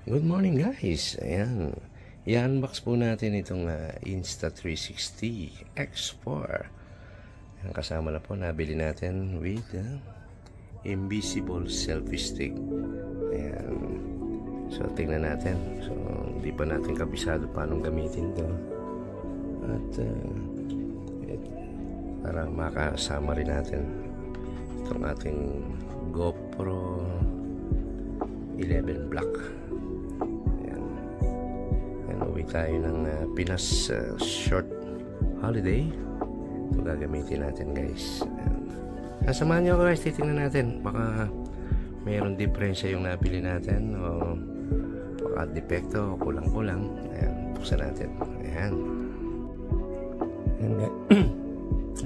Good morning guys. Ayan. I-unbox po natin itong Insta360 X4. Ayan, kasama na po nabili natin with invisible selfie stick. Ayan. So tingnan natin. So hindi pa natin kabisado paano gamitin to. At para makasama rin natin itong ating GoPro 11 Black. Uwi tayo ng Pinas short holiday. Ito gagamitin natin guys. Sasamahan nyo ako guys, titingnan natin baka mayroon diferensya yung nabili natin o baka defecto o kulang-kulang. Ayan, buksan natin. Ayan.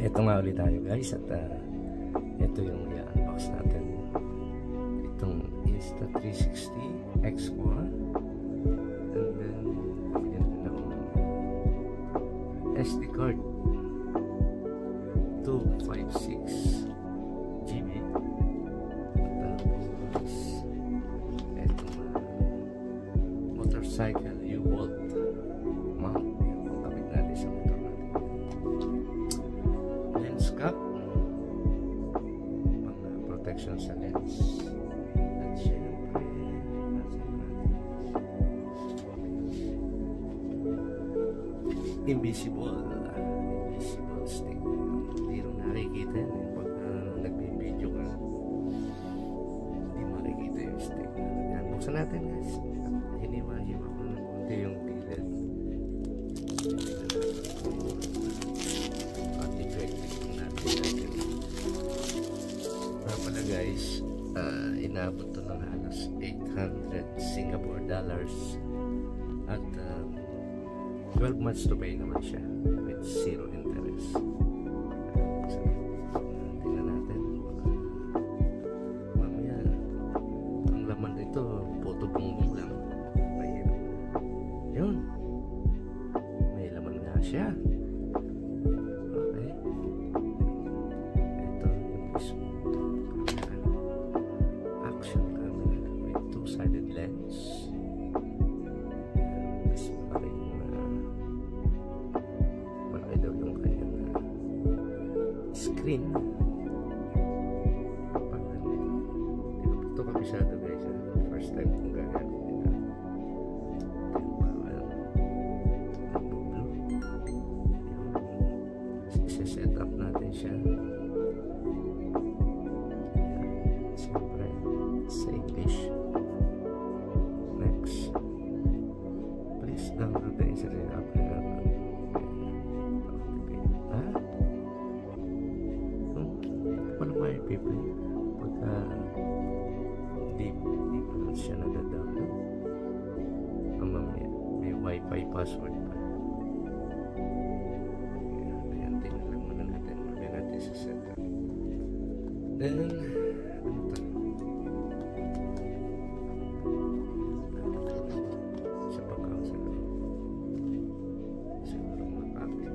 Ito nga ulit tayo guys. At ito yung i-unbox natin, itong Insta360 X4. And then SD card 256 GB. Tapos etong motorcycle U-bolt mount. Kapit natin sa motor natin. Lens cap pang protection sa lens. At syempre invisible stick. Hindi rin nakikita yun pag nagbibideo ka, hindi makikita yung stick. Yan, buksan natin guys. Hiniwa-hiwa ko ng konti yung gilid at effective kung natin. Pala guys, inabot to ng halos 800 Singapore dollars at 12 months to pay naman siya with zero interest. Tingnan natin. Mamaya ang laman nito photo bongbong lang. Mahirap. Yun. May laman nga siya. Okay. Ito yung mismo camera. Action camera with two-sided lens. Screen. Ito kabisado guys. First time kong gagamit nila. Set up natin siya. Siyempre sa English. Next. Please download the Instagram app. People pagka di pa lang siya nag-download may wifi password pa. Ayan, tingnan lang muna natin sa setup. Then sa pagkakasa siguro makapit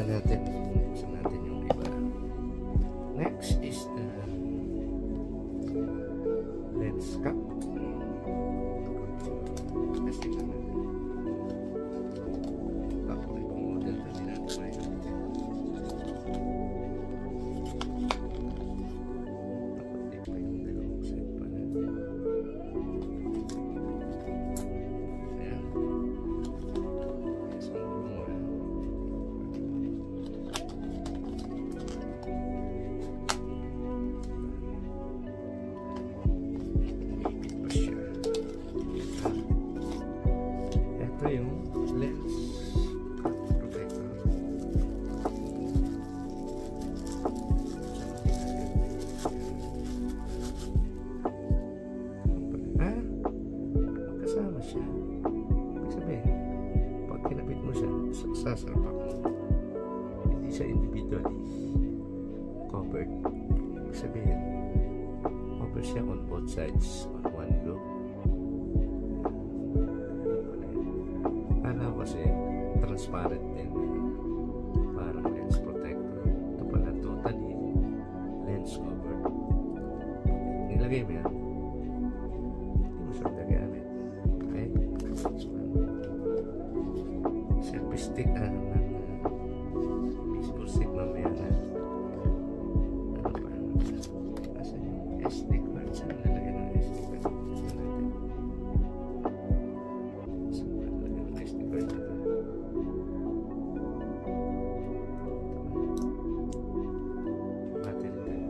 natin. Buksan natin yung iba. Next is the lens cap. Testing na natin. Tapos ibang model na din natin ngayon. Dapat di pa yung dalawang siya individually covered. Sabihin, cover siya on both sides on one go. Kala kasi transparent din, parang lens protector. Ito pala totally lens cover. Nilagay mo yan, hindi mo siya gagamit. Okay? Selfie stick baseball stick mamaya na. Ano pa? Asa yung SD card? Saan nalagay ng SD card? Saan nalagay ng SD card? Battery tayo.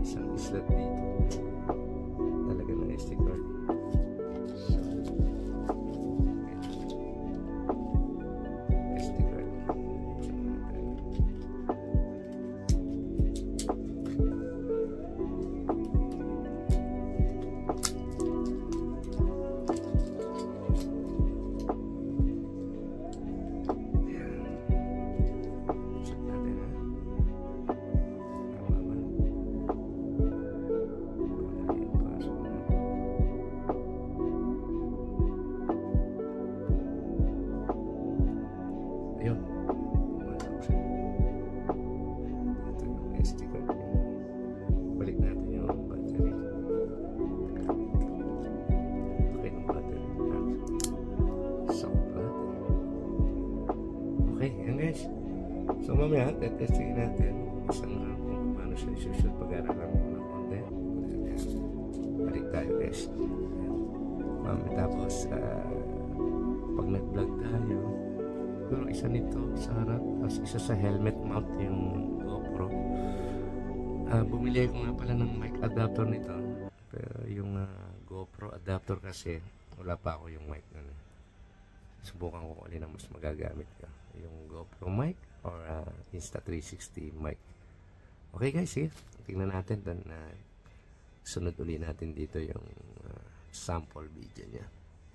Isang slot dito talaga ng SD card. SD card yun. Ito yung SD card niya. Balik natin yung battery. Okay ng battery. Sound battery. Okay, yan guys. So mamaya, testingin natin isang round kung paano siya isushoot pag-aralan ko ng konti. Balik tayo guys. Mamaya tapos pag nag-vlog tayo, pero isa nito sa harap, tapos isa sa helmet mount yung GoPro. Bumili ko nga pala ng mic adapter nito, pero yung GoPro adapter kasi wala pa ako yung mic nun. Subukan ko kung alin ang mas magagamit ko, yung GoPro mic or Insta360 mic. Okay guys, sige, tingnan natin then sunod uli natin dito yung sample video nya.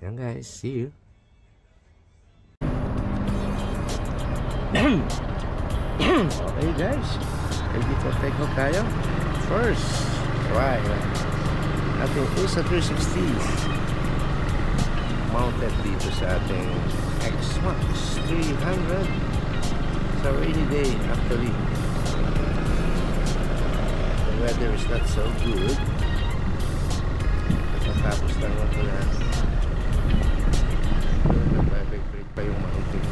Yan guys, see you. Okay guys, ready for take off tayo. First try ating Insta360 mounted dito sa ating X-Max 300 sa rainy day. Actually the weather is not so good, tapos lang ako na nag-vibrate pa yung mounting.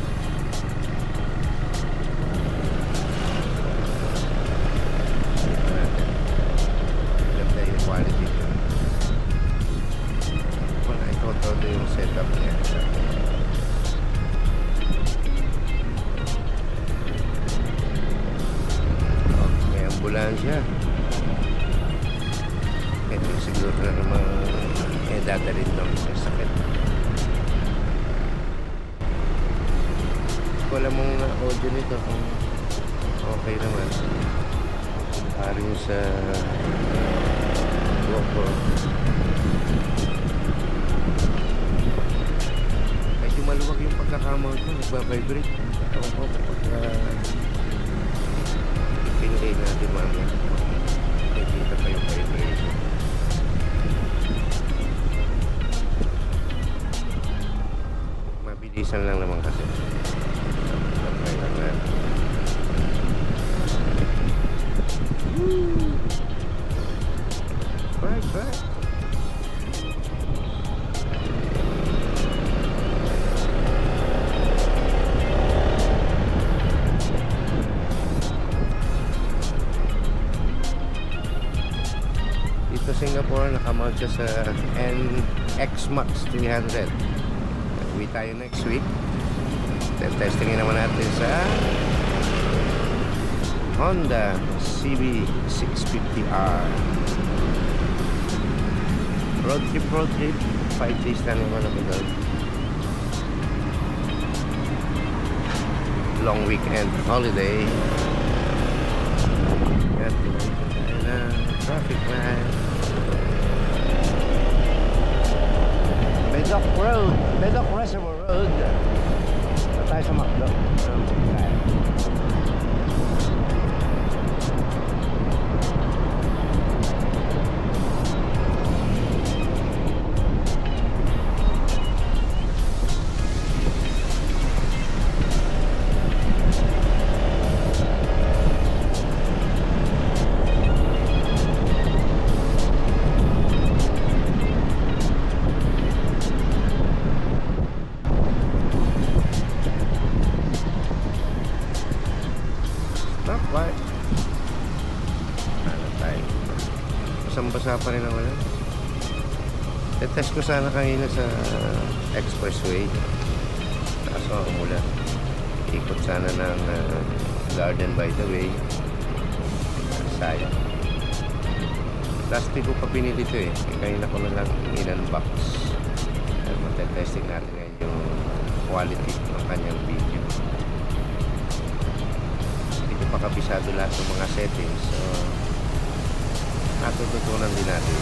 Quality ko. Wala, ito yung setup niya. Oh, may ambulansya. Ito siguro na namang dadalhin daw sa sakit. Wala mong audio nito kung okay naman. Paring sa GoPro. Medyo maluwag yung pagkakamount ko, nagbabibrate. Ewan ko pagka pinilay natin mamaya. Nakikita pa yung vibration. Mabilisan lang naman kasi. Okay lang na. Right. Dito Singapore, nakamount siya sa X-Max 300. Nag-uwi tayo next week. Then testingin naman natin sa Honda CB650R. Road trip. 5 days lang naman ako doon. Long weekend holiday. Yan, tayo na traffic man. Bedok Reservoir Road. Na tayo sa McDo. Basang-basa pa rin ang wala. Test ko sana kanina sa expressway, kaso umulan. Ikot sana ng Garden by the Way. Sayang. Last week ko pa pinili ito eh. Kanina ko na lang in-unbox. Matetesting natin ngayon yung quality ng kanyang video. Hindi ko pa kabisado lahat ng mga settings, so natututunan din natin.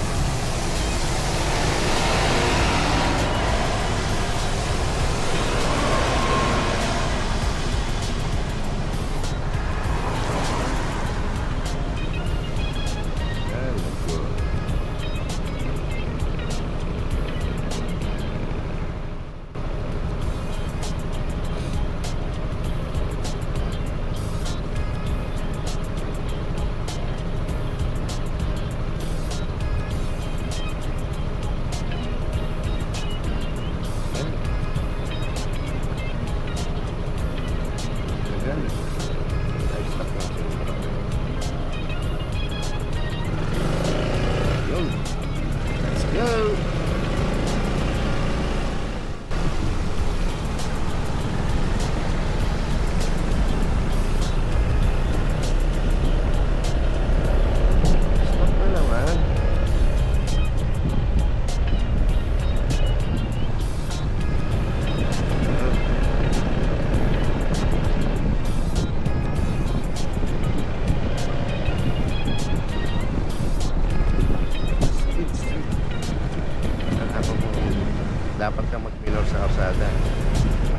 Dapat ka mag-minor sa kalsada.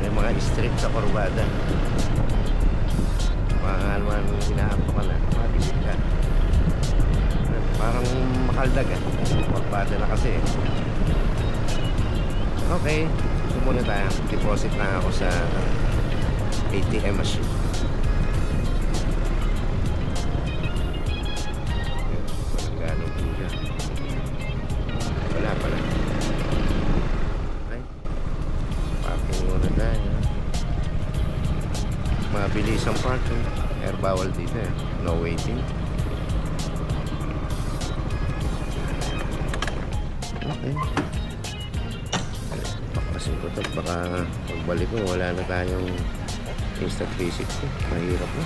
May mga strip sa kurbada. Mga naman hinahampa ka na, mabisit ka. Parang makaldag eh. Kurbada na kasi eh. Okay, muna tayo. Deposit na ako sa ATM machine. Walang ganong pula. Wala pala. Muna tayo. Mabilis ang parking. Air bawal dito eh. No waiting. Okay. Papasin ko ito. Baka pagbalik ko wala na tayong Insta360. Mahirap na.